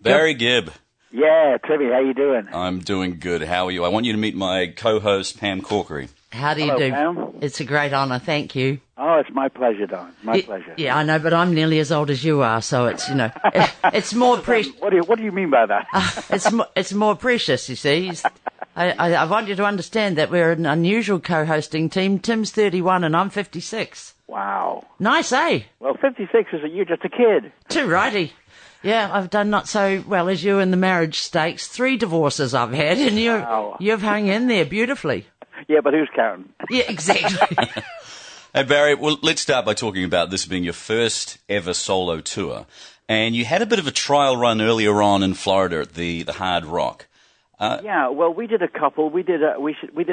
Barry Gibb. Yeah, Timmy, how you doing? I'm doing good. How are you? I want you to meet my co-host, Pam Corkery. How do you Hello, do? Pam. It's a great honour, thank you. Oh, it's my pleasure, Don. My pleasure. Yeah, I know, but I'm nearly as old as you are, so it's, it's more precious. What do you mean by that? It's more precious, you see. I want you to understand that we're an unusual co-hosting team. Tim's 31 and I'm 56. Wow. Nice, eh? Well, 56 is you're just a kid. Too righty. Yeah, I've done not so well as you in the marriage stakes. 3 divorces I've had, and you've hung in there beautifully. Yeah, but who's counting? Yeah, exactly. Hey, Barry, well, let's start by talking about this being your first ever solo tour. And you had a bit of a trial run earlier on in Florida at the Hard Rock. Yeah, well, we did a couple. We did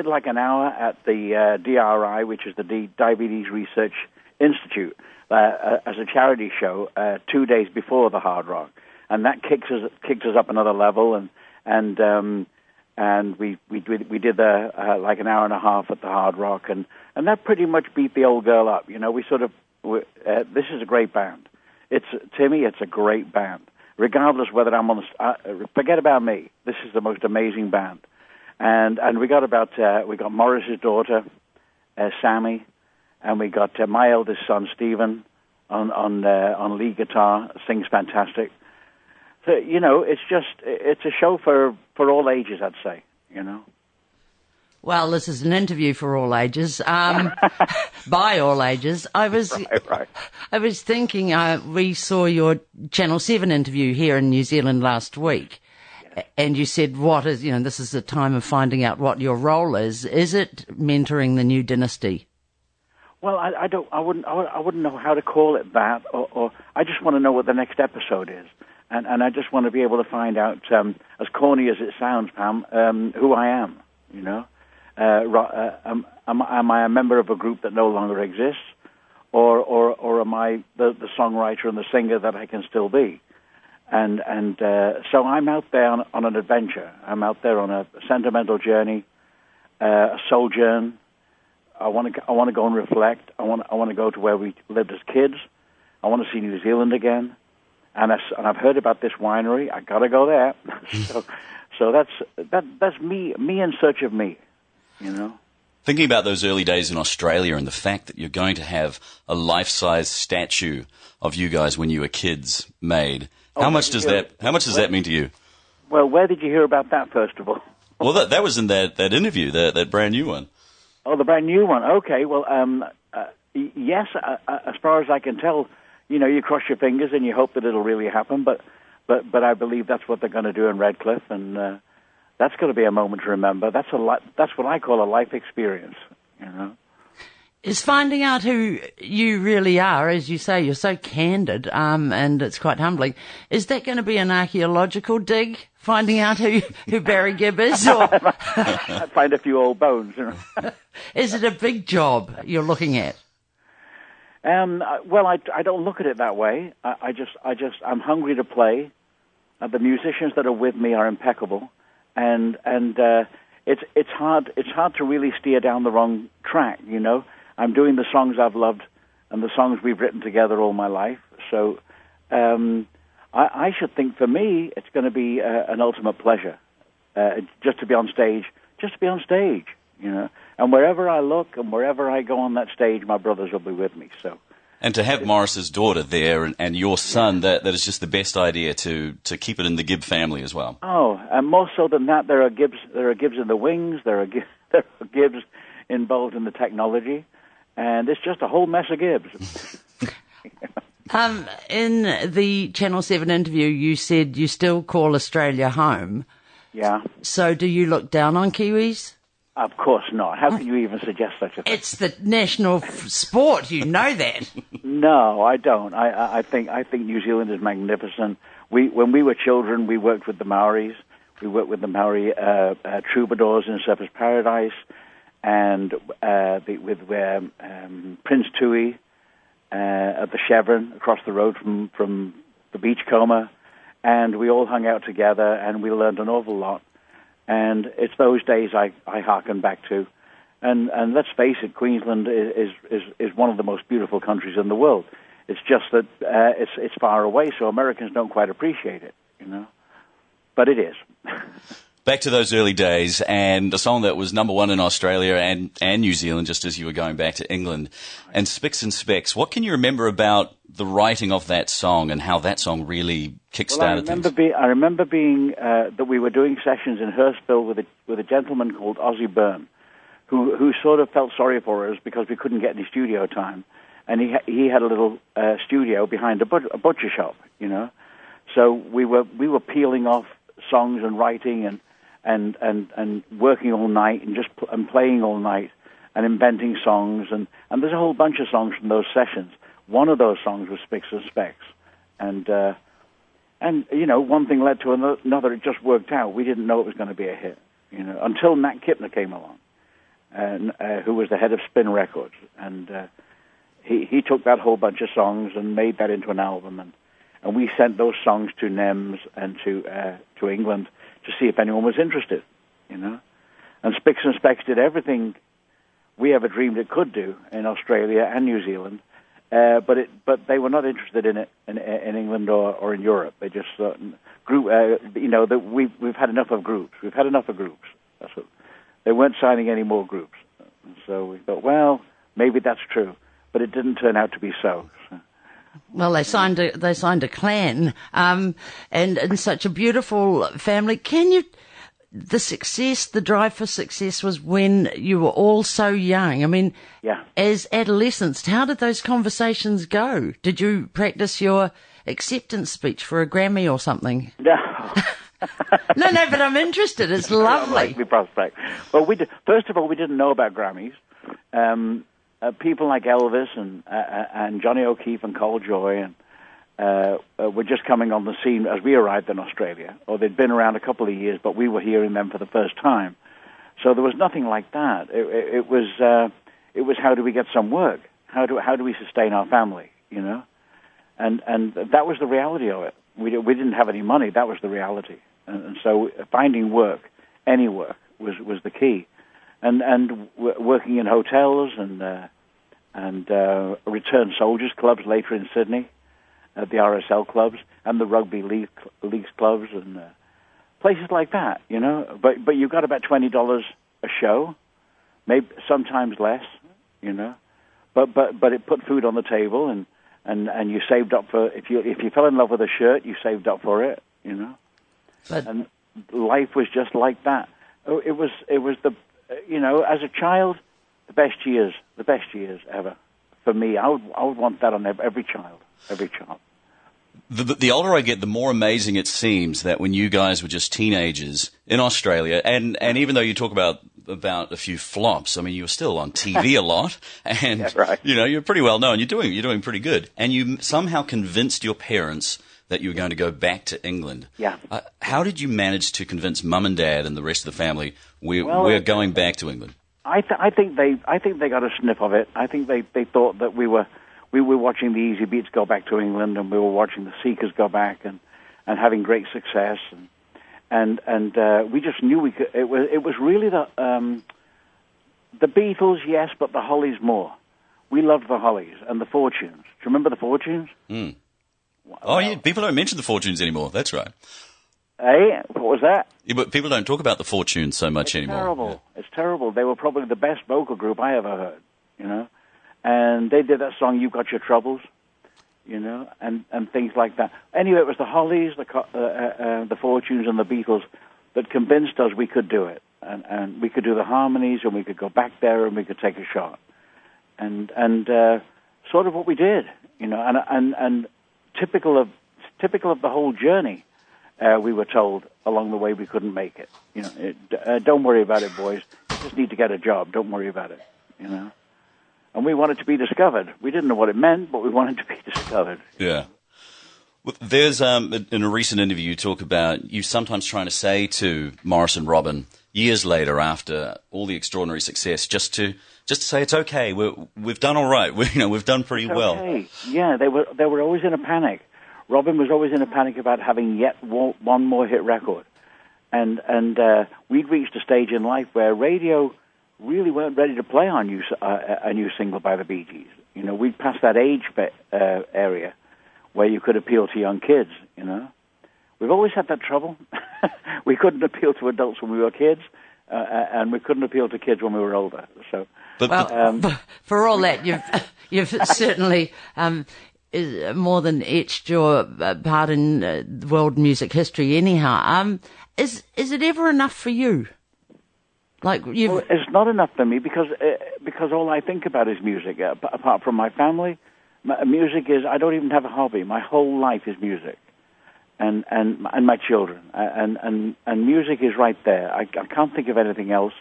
like an hour at the DRI, which is the Diabetes Research Institute, as a charity show 2 days before the Hard Rock, and that kicked us up another level, and we did like an hour and a half at the Hard Rock, and that pretty much beat the old girl up. This is a great band. Timmy, it's a great band. Regardless whether I'm on forget about me. This is the most amazing band, and we got Morris's daughter, Sammy, and we got my eldest son Stephen on lead guitar, sings fantastic. So it's a show for all ages, I'd say. Well, this is an interview for all ages, by all ages. I was thinking, we saw your Channel 7 interview here in New Zealand last week, and you said, this is the time of finding out what your role is. Is it mentoring the new dynasty? Well, I wouldn't know how to call it that, or I just want to know what the next episode is. And I just want to be able to find out, as corny as it sounds, Pam, who I am, am I a member of a group that no longer exists, or am I the songwriter and the singer that I can still be? And so I'm out there on an adventure. I'm out there on a sentimental journey, a sojourn. I want to go and reflect. I want to go to where we lived as kids. I want to see New Zealand again. And I've heard about this winery. I got to go there. So that's me in search of me. Thinking about those early days in Australia and the fact that you're going to have a life-size statue of you guys when you were kids made, how much does that mean to you? Well, where did you hear about that, first of all? Well, that was in that interview, that brand new one. Oh, the brand new one. Okay. Well, yes. As far as I can tell, you cross your fingers and you hope that it'll really happen. But I believe that's what they're going to do in Redcliffe, and that's going to be a moment to remember. That's what I call a life experience. Is finding out who you really are, as you say, you're so candid, and it's quite humbling. Is that going to be an archaeological dig, finding out who Barry Gibb is? Or? I'd find a few old bones. Is it a big job you're looking at? Well, I don't look at it that way. I'm hungry to play. The musicians that are with me are impeccable, and it's hard to really steer down the wrong track. I'm doing the songs I've loved and the songs we've written together all my life. So I should think for me it's going to be an ultimate pleasure just to be on stage, And wherever I look and wherever I go on that stage, my brothers will be with me. So. And to have Morris's daughter there and your son, that is just the best idea to keep it in the Gibb family as well. Oh, and more so than that, there are Gibbs in the wings, there are Gibbs involved in the technology, and it's just a whole mess of Gibbs. In the Channel 7 interview, you said you still call Australia home. Yeah. So do you look down on Kiwis? Of course not. How can you even suggest such a thing? It's the national sport. You know that. No, I don't. I think New Zealand is magnificent. When we were children, we worked with the Maoris. We worked with the Maori troubadours in Surfers Paradise, and with Prince Tui at the Chevron across the road from the Beachcomber, and we all hung out together, and we learned an awful lot. And it's those days I hearken back to. And let's face it, Queensland is one of the most beautiful countries in the world. It's just that it's far away, so Americans don't quite appreciate it, but it is. Back to those early days, and a song that was number one in Australia and New Zealand, just as you were going back to England. And Spicks and Specks, what can you remember about the writing of that song and how that song really kick-started things? I remember being that we were doing sessions in Hurstville with a gentleman called Ozzie Byrne, who sort of felt sorry for us because we couldn't get any studio time, and he had a little studio behind a butcher shop, you know. So we were peeling off songs and writing and working all night and playing all night and inventing songs, and there's a whole bunch of songs from those sessions. One of those songs was Spicks and Specks, and you know, one thing led to another. It just worked out. We didn't know it was going to be a hit, you know, until Nat Kipner came along, and who was the head of Spin Records, and he took that whole bunch of songs and made that into an album, and we sent those songs to NEMS and to England to see if anyone was interested, you know. And Spicks and Specks did everything we ever dreamed it could do in Australia and New Zealand, but they were not interested in it in England or in Europe. They just you know, that we've had enough of groups. We've had enough of groups. That's what, they weren't signing any more groups. And so we thought, well, maybe that's true, but it didn't turn out to be so. Well, they signed a clan, and such a beautiful family. The drive for success was when you were all so young. I mean, yeah. As adolescents, how did those conversations go? Did you practice your acceptance speech for a Grammy or something? No. No, but I'm interested. It's lovely. Prospect. Well, first of all, we didn't know about Grammys. People like Elvis and Johnny O'Keefe and Cole Joy were just coming on the scene as we arrived in Australia, or they'd been around a couple of years, but we were hearing them for the first time. So there was nothing like that. It was how do we get some work? How do we sustain our family? You know, and that was the reality of it. We didn't have any money. That was the reality, and so finding work, any work, was the key. And working in hotels and returned soldiers clubs later in Sydney, the RSL clubs and the rugby leagues clubs and places like that, you know. But you got about $20 a show, maybe sometimes less, you know. But it put food on the table and you saved up for if you fell in love with a shirt, you saved up for it, you know. And life was just like that. It was the, you know, as a child, the best years ever. For me, I would want that on every child. The older I get, the more amazing it seems that when you guys were just teenagers in Australia, and even though you talk about a few flops, I mean, you were still on TV a lot, and yeah, right. You know, you're pretty well known. You're doing pretty good, and you somehow convinced your parents that you were going to go back to England. Yeah. How did you manage to convince Mum and Dad and the rest of the family we're going back to England? I think they got a sniff of it. I think they thought that we were watching the Easy Beats go back to England, and we were watching the Seekers go back and having great success, and we just knew we could. It was really the Beatles, yes, but the Hollies more. We loved the Hollies and the Fortunes. Do you remember the Fortunes? Mm. Oh, yeah, people don't mention the Fortunes anymore. That's right. Hey, what was that? Yeah, but people don't talk about the Fortunes so much anymore. Terrible. Yeah. It's terrible. They were probably the best vocal group I ever heard, you know. And they did that song, "You've Got Your Troubles," you know, and things like that. Anyway, it was the Hollies, the Fortunes, and the Beatles that convinced us we could do it, and we could do the harmonies, and we could go back there, and we could take a shot, and sort of what we did, you know, and typical of the whole journey. We were told along the way we couldn't make it. You know, don't worry about it, boys. You just need to get a job. Don't worry about it. You know. And we wanted to be discovered. We didn't know what it meant, but we wanted to be discovered. Yeah. Well, there's in a recent interview you talk about you sometimes trying to say to Morris and Robin years later after all the extraordinary success, just to say it's okay. We've done all right. We've done pretty well. Okay. Yeah, they were always in a panic. Robin was always in a panic about having yet one more hit record, and we'd reached a stage in life where radio really weren't ready to play a new single by the Bee Gees. You know, we'd passed that age area where you could appeal to young kids. You know, we've always had that trouble. we couldn't appeal to adults when we were kids, and we couldn't appeal to kids when we were older. So, for all that, you've certainly more than etched your part in world music history. Anyhow, is it ever enough for you? It's not enough for me because all I think about is music. Apart from my family, music is. I don't even have a hobby. My whole life is music, and my children, and music is right there. I can't think of anything else.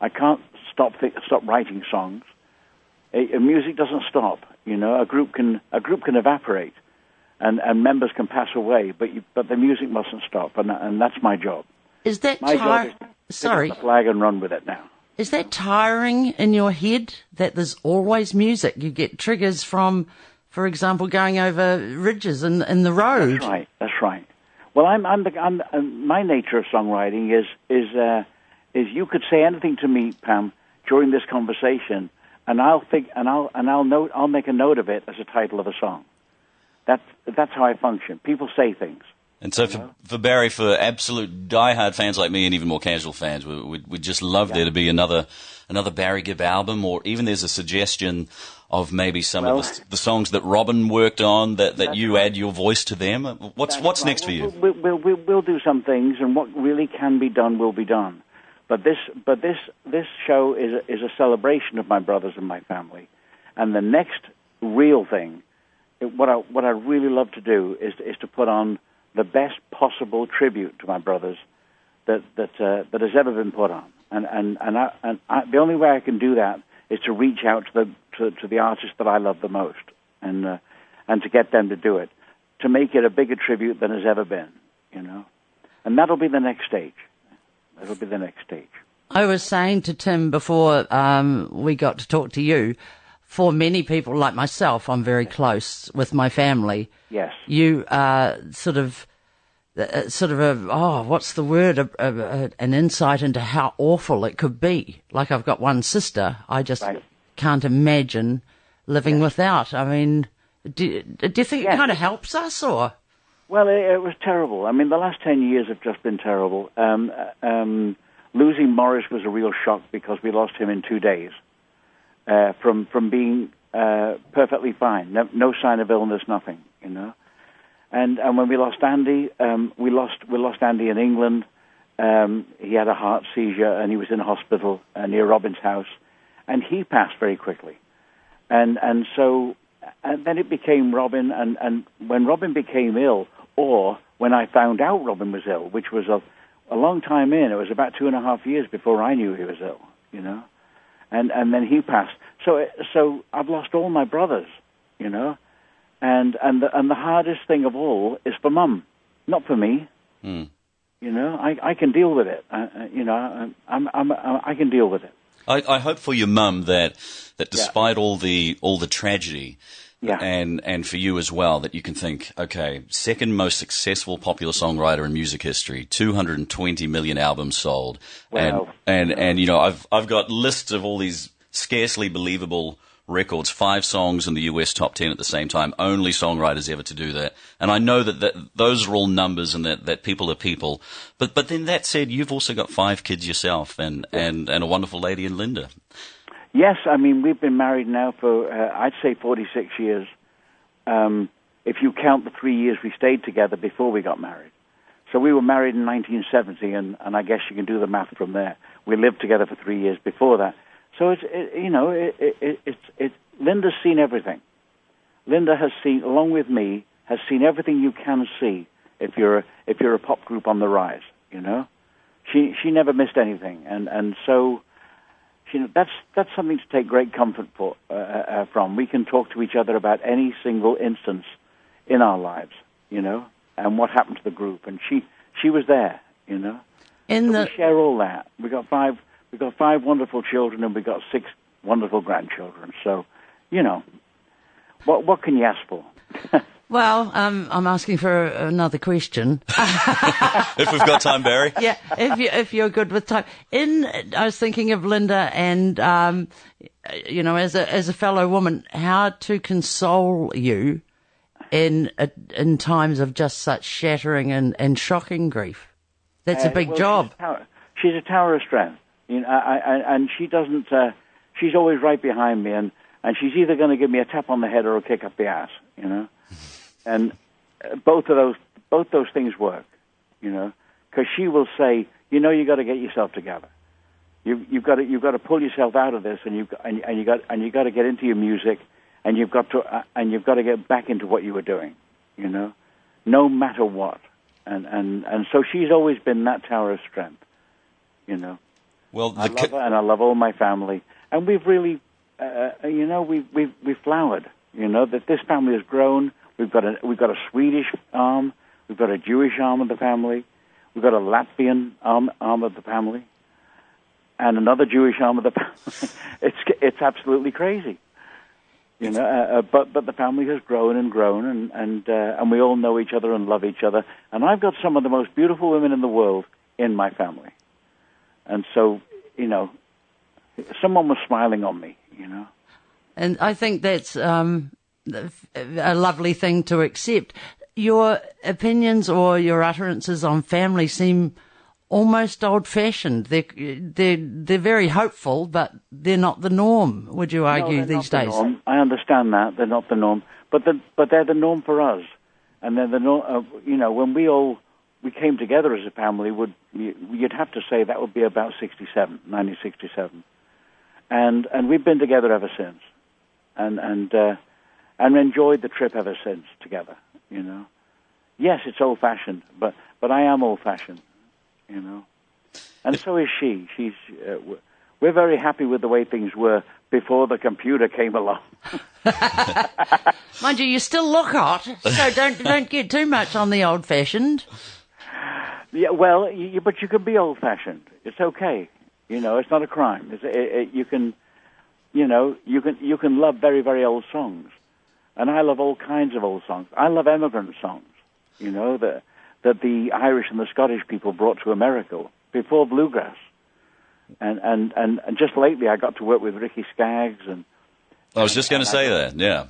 I can't stop writing songs. Music doesn't stop. A group can evaporate, and members can pass away, but the music mustn't stop, and that's my job. Is that my job is to pick up the flag and run with it now. Is that tiring in your head that there's always music? You get triggers from, for example, going over ridges in the road. That's right. Well, my nature of songwriting is you could say anything to me, Pam, during this conversation, and I'll make a note of it as a title of a song. That's how I function. People say things. And so for Barry, for absolute diehard fans like me and even more casual fans, we'd just love there to be another Barry Gibb album, or even there's a suggestion of maybe some of the songs that Robin worked on that you add your voice to them. What's next for you? We'll do some things, and what really can be done will be done. But this show is a celebration of my brothers and my family, and the next real thing, what I really love to do is to put on the best possible tribute to my brothers that has ever been put on, and the only way I can do that is to reach out to the artists that I love the most, and to get them to do it, to make it a bigger tribute than has ever been, and that'll be the next stage. That'll be the next stage. I was saying to Tim before we got to talk to you, for many people like myself, I'm very close with my family. Yes. You are sort of what's the word? An insight into how awful it could be. Like, I've got one sister. I just can't imagine living without. I mean, do you think it kind of helps us, or? Well, it was terrible. I mean, the last 10 years have just been terrible. Losing Morris was a real shock because we lost him in 2 days. From being perfectly fine, no sign of illness, nothing, And when we lost Andy, we lost Andy in England. He had a heart seizure and he was in hospital near Robin's house, and he passed very quickly. And then it became Robin, and when Robin became ill, or when I found out Robin was ill, which was a long time in, it was about 2.5 years before I knew he was ill, And then he passed. So I've lost all my brothers, And the hardest thing of all is for Mum, not for me. I can deal with it. I can deal with it. I hope for your mum that despite all the tragedy, and for you as well, that you can think, okay, second most successful popular songwriter in music history, 220 million albums sold, wow. and I've got lists of all these scarcely believable records, 5 songs in the US top 10 at the same time, only songwriters ever to do that. And I know that those are all numbers and that people are people. But then that said, you've also got 5 kids yourself and a wonderful lady in Linda. Yes, I mean, we've been married now for, I'd say 46 years. If you count the 3 years we stayed together before we got married. So we were married in 1970, and I guess you can do the math from there. We lived together for 3 years before that. So Linda's seen everything. Linda has seen, along with me, has seen everything you can see if you're a pop group on the rise. She never missed anything, and so that's something to take great comfort from. We can talk to each other about any single instance in our lives, and what happened to the group, and she was there, We share all that. We got 5 wonderful children, and we got 6 wonderful grandchildren. So, what can you ask for? Well, I'm asking for another question. If we've got time, Barry. Yeah, if you're good with time. I was thinking of Linda, and as a fellow woman, how to console you in times of just such shattering and shocking grief That's a big job. She's a tower of strength. You know, and she doesn't. She's always right behind me, and she's either going to give me a tap on the head or a kick up the ass. You know, and both those things work. You know, because she will say, you know, you got to get yourself together. You've got to pull yourself out of this, and you got to get into your music, and you've got to get back into what you were doing. You know, no matter what. And so she's always been that tower of strength. You know. Well, I love her, and I love all my family, and we've really, you know, we've flowered. You know that this family has grown. We've got a Swedish arm, we've got a Jewish arm of the family, we've got a Latvian arm of the family, and another Jewish arm of the family. It's absolutely crazy. You know, but the family has grown and grown, and we all know each other and love each other. And I've got some of the most beautiful women in the world in my family. And so, you know, someone was smiling on me, you know. And I think that's a lovely thing to accept. Your opinions or your utterances on family seem almost old-fashioned. They're very hopeful, but they're not the norm, would you argue, these days? Norm. I understand that. They're not the norm. But they're the norm for us. And they're the norm, you know, when we came together as a family, you'd have to say that would be about 1967. And we've been together ever since. And enjoyed the trip ever since together, you know. Yes, it's old-fashioned, but I am old-fashioned, you know. And so is she. We're very happy with the way things were before the computer came along. Mind you still look hot, so don't get too much on the old-fashioned. Yeah, well, but you can be old-fashioned. It's okay. You know, it's not a crime. You can love very, very old songs, and I love all kinds of old songs. I love immigrant songs. You know that the Irish and the Scottish people brought to America before bluegrass, and just lately I got to work with Ricky Skaggs and. I was just going to say that, yeah.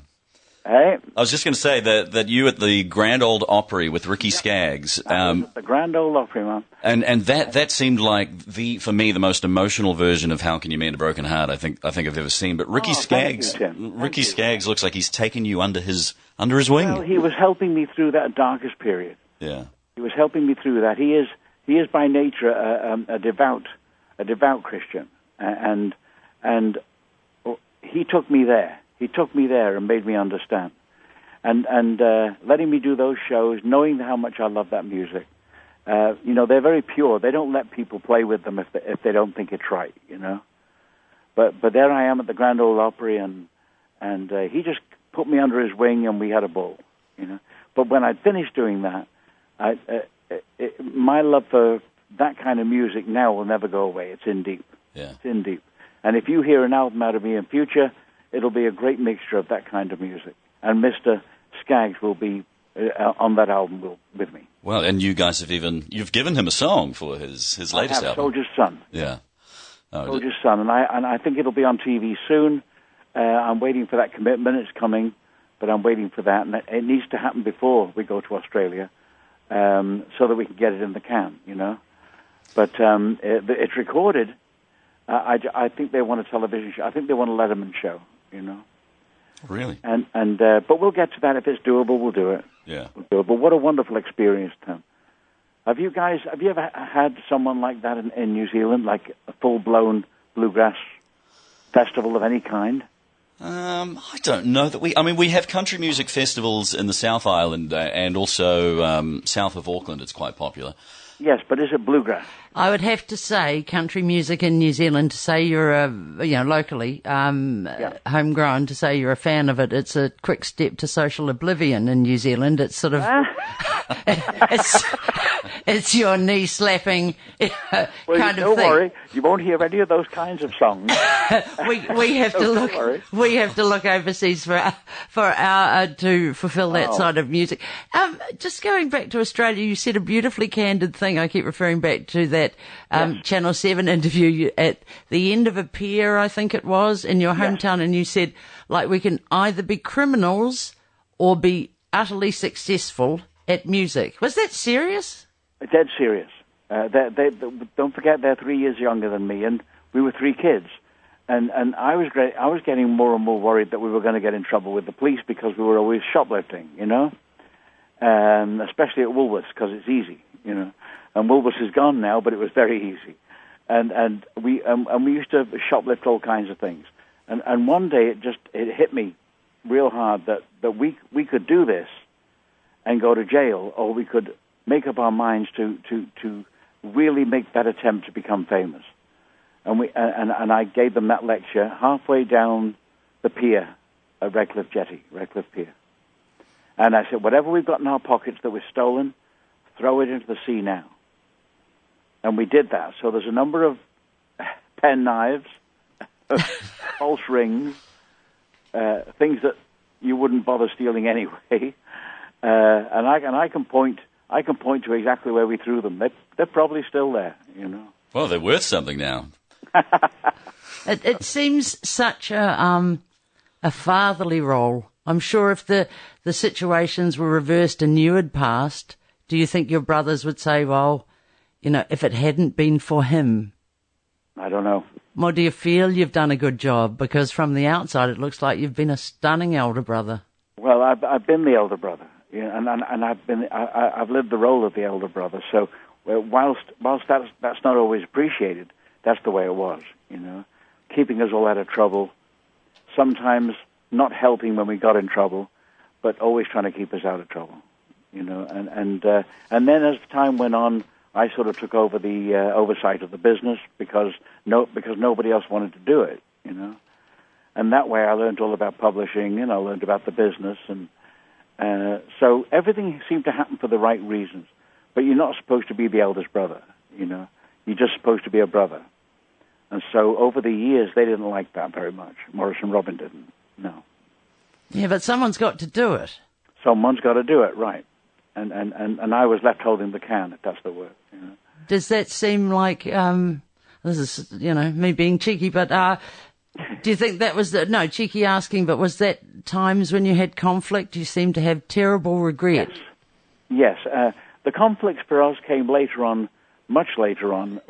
Hey? I was just going to say that you at the Grand Ole Opry with Ricky Skaggs. The Grand Ole Opry, man. And that seemed like for me the most emotional version of How Can You Mend a Broken Heart I think I've ever seen. But Ricky Skaggs, Ricky Skaggs looks like he's taken you under his wing. Well, he was helping me through that darkest period. Yeah. He was helping me through that. He is by nature a devout Christian, and he took me there. He took me there and made me understand, and letting me do those shows, knowing how much I love that music. You know, they're very pure. They don't let people play with them if they don't think it's right. You know, but there I am at the Grand Ole Opry, and he just put me under his wing, and we had a ball. You know, but when I finished doing that, my love for that kind of music now will never go away. It's in deep. Yeah. It's in deep. And if you hear an album out of me in future, it'll be a great mixture of that kind of music. And Mr. Skaggs will be on that album with me. Well, and you guys you've given him a song for his latest album. Soldier's Son. Yeah. Soldier's Son. And I think it'll be on TV soon. I'm waiting for that commitment. It's coming, but I'm waiting for that. And it needs to happen before we go to Australia so that we can get it in the can, you know. But it's recorded. I think they want a television show. I think they want a Letterman show, you know. Really? But we'll get to that. If it's doable, we'll do it. Yeah. We'll do it. But what a wonderful experience, Tim. Have you ever had someone like that in New Zealand, like a full-blown bluegrass festival of any kind? I don't know that we have country music festivals in the South Island and also south of Auckland. It's quite popular. Yes, but is it bluegrass? I would have to say country music in New Zealand, to say you're locally, homegrown, to say you're a fan of it, it's a quick step to social oblivion in New Zealand. It's sort of, it's your knee slapping kind of thing. Don't worry, you won't hear any of those kinds of songs. we have to look overseas to fulfil that side of music. Just going back to Australia, you said a beautifully candid thing. I keep referring back to that Channel 7 interview at the end of a pier, I think it was, in your hometown, and you said, like, we can either be criminals or be utterly successful at music. Was that serious? Dead serious. Don't forget they're 3 years younger than me, and we were 3 kids. And I was getting more and more worried that we were going to get in trouble with the police because we were always shoplifting, especially at Woolworths because it's easy, And Woolworths is gone now, but it was very easy. And we used to shoplift all kinds of things. And one day it hit me real hard that we could do this and go to jail, or we could make up our minds to really make that attempt to become famous. And I gave them that lecture halfway down the pier at Redcliffe Pier. And I said, whatever we've got in our pockets that was stolen, throw it into the sea now. And we did that. So there's a number of pen knives, false rings, things that you wouldn't bother stealing anyway. And I can point to exactly where we threw them. They're probably still there, Well, they're worth something now. It seems such a fatherly role. I'm sure if the situations were reversed and you had passed, do you think your brothers would say, well, if it hadn't been for him? I don't know. Well, do you feel you've done a good job? Because from the outside, it looks like you've been a stunning elder brother. Well, I've been the elder brother, and I've lived the role of the elder brother. So whilst that's not always appreciated, that's the way it was, keeping us all out of trouble, sometimes not helping when we got in trouble, but always trying to keep us out of trouble, and then as time went on, I sort of took over the oversight of the business because nobody else wanted to do it, and that way I learned all about publishing and I learned about the business, and so everything seemed to happen for the right reasons. But you're not supposed to be the eldest brother, You're just supposed to be a brother. And so over the years, they didn't like that very much. Morris and Robin didn't, no. Yeah, but someone's got to do it. Someone's got to do it, right. And I was left holding the can, if that's the word. Does that seem like, this is, me being cheeky, but do you think that was, cheeky asking, but was that times when you had conflict? You seem to have terrible regret. Yes. The conflicts for us came later on, much later on,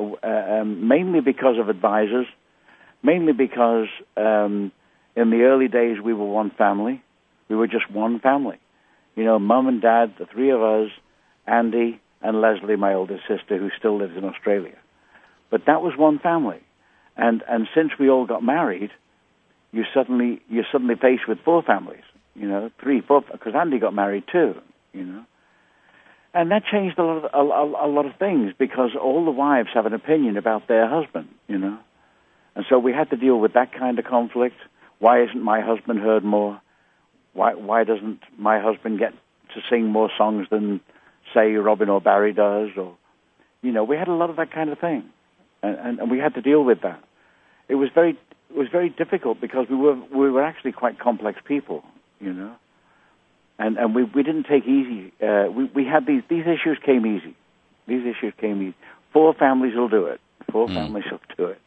mainly because of advisors, mainly because in the early days we were one family. We were just one family. Mum and Dad, the 3 of us, Andy and Leslie, my oldest sister, who still lives in Australia. But that was one family. And since we all got married, you're suddenly faced with 4 families, 3, 4, because Andy got married too, And that changed a lot of things because all the wives have an opinion about their husband, And so we had to deal with that kind of conflict. Why isn't my husband heard more? Why doesn't my husband get to sing more songs than, say, Robin or Barry does? Or, we had a lot of that kind of thing, and we had to deal with that. It was very difficult because we were actually quite complex people, And we didn't take easy. We had these issues came easy. These issues came easy. 4 families will do it. 4 families will do it.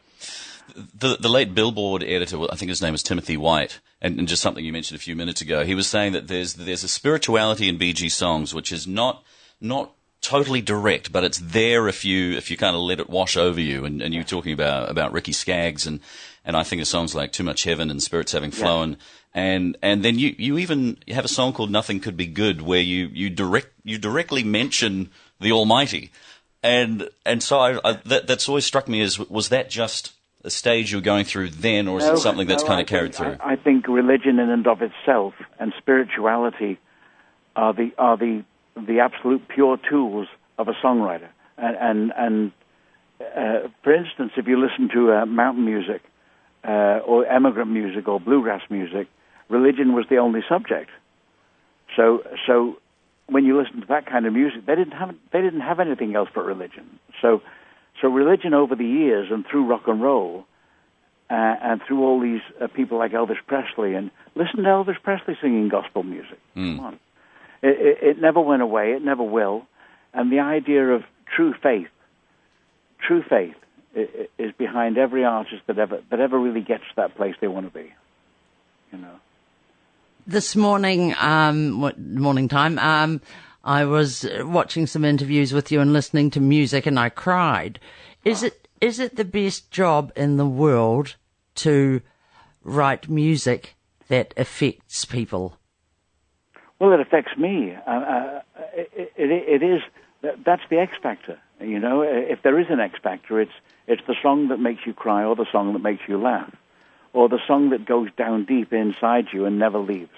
The late Billboard editor, I think his name is Timothy White, and just something you mentioned a few minutes ago, he was saying that there's a spirituality in Bee Gees songs which is not totally direct, but it's there if you kind of let it wash over you. And you were talking about Ricky Skaggs, and I think of songs like Too Much Heaven and Spirits Having Flown. And then you even have a song called Nothing Could Be Good where you directly mention the Almighty. And so that's always struck me as, was that just a stage you were going through then, or is it something that's kind of carried through? I think religion in and of itself and spirituality are the absolute pure tools of a songwriter. And for instance, if you listen to mountain music or emigrant music or bluegrass music, religion was the only subject. So when you listen to that kind of music, they didn't have anything else but religion. So religion over the years and through rock and roll and through all these people like Elvis Presley, and listen to Elvis Presley singing gospel music. Come on. It never went away. It never will. And the idea of true faith is behind every artist that ever really gets to that place they want to be. This morning time, I was watching some interviews with you and listening to music, and I cried. Is it the best job in the world to write music that affects people? Well, it affects me. It is. That's the X factor. You know, if there is an X factor, it's the song that makes you cry, or the song that makes you laugh, or the song that goes down deep inside you and never leaves.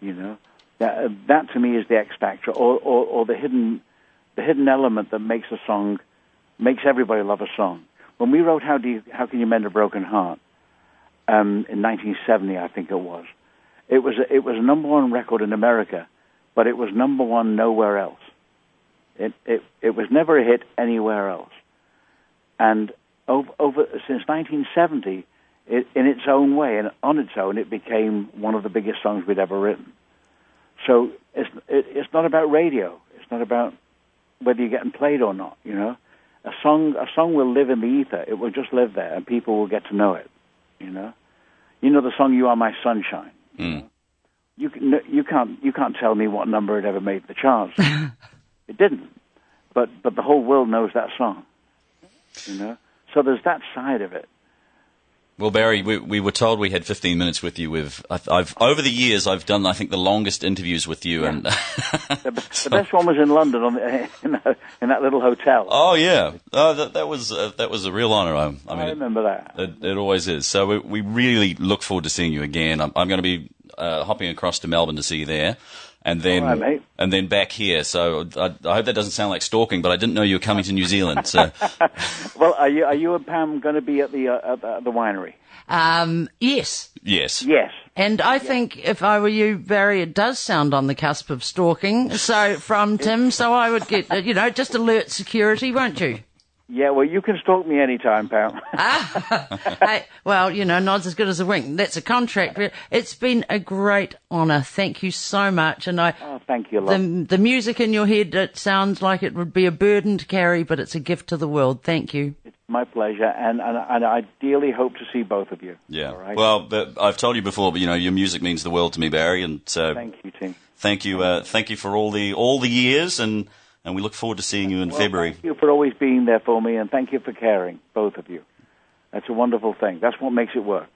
You know, that to me is the X factor, or the hidden element that makes a song, makes everybody love a song. When we wrote How Can You Mend a Broken Heart in 1970, I think it was a number one record in America, but it was number one nowhere else. It was never a hit anywhere else. And over since 1970, in its own way and on its own, it became one of the biggest songs we'd ever written. So it's not about radio. It's not about whether you're getting played or not. You know, a song will live in the ether. It will just live there, and people will get to know it. You know the song "You Are My Sunshine." Mm. You can't tell me what number it ever made the charts. It didn't, but the whole world knows that song. You know, so there's that side of it. Well, Barry, we were told we had 15 minutes with you. I've over the years I've done, I think, the longest interviews with you, and the best one was in London in that little hotel. Oh yeah, that was a real honour. I mean, I remember that. It always is. So we really look forward to seeing you again. I'm going to be hopping across to Melbourne to see you there. And then, all right, mate. And then back here. So I hope that doesn't sound like stalking, but I didn't know you were coming to New Zealand. So, well, are you and Pam going to be at the winery? Yes. Yes. And I think if I were you, Barry, it does sound on the cusp of stalking. So from Tim, so I would get just alert security, won't you? Yeah, well, you can stalk me anytime, Pam. Hey, well, nod's as good as a wink. That's a contract. It's been a great honour. Thank you so much. And thank you, love. The music in your head, it sounds like it would be a burden to carry, but it's a gift to the world. Thank you. It's my pleasure, and I dearly hope to see both of you. Yeah. All right? Well, I've told you before, but your music means the world to me, Barry, and so thank you, Tim. Thank you for all the years, and we look forward to seeing you in February. Thank you for always being there for me, and thank you for caring, both of you. That's a wonderful thing. That's what makes it work.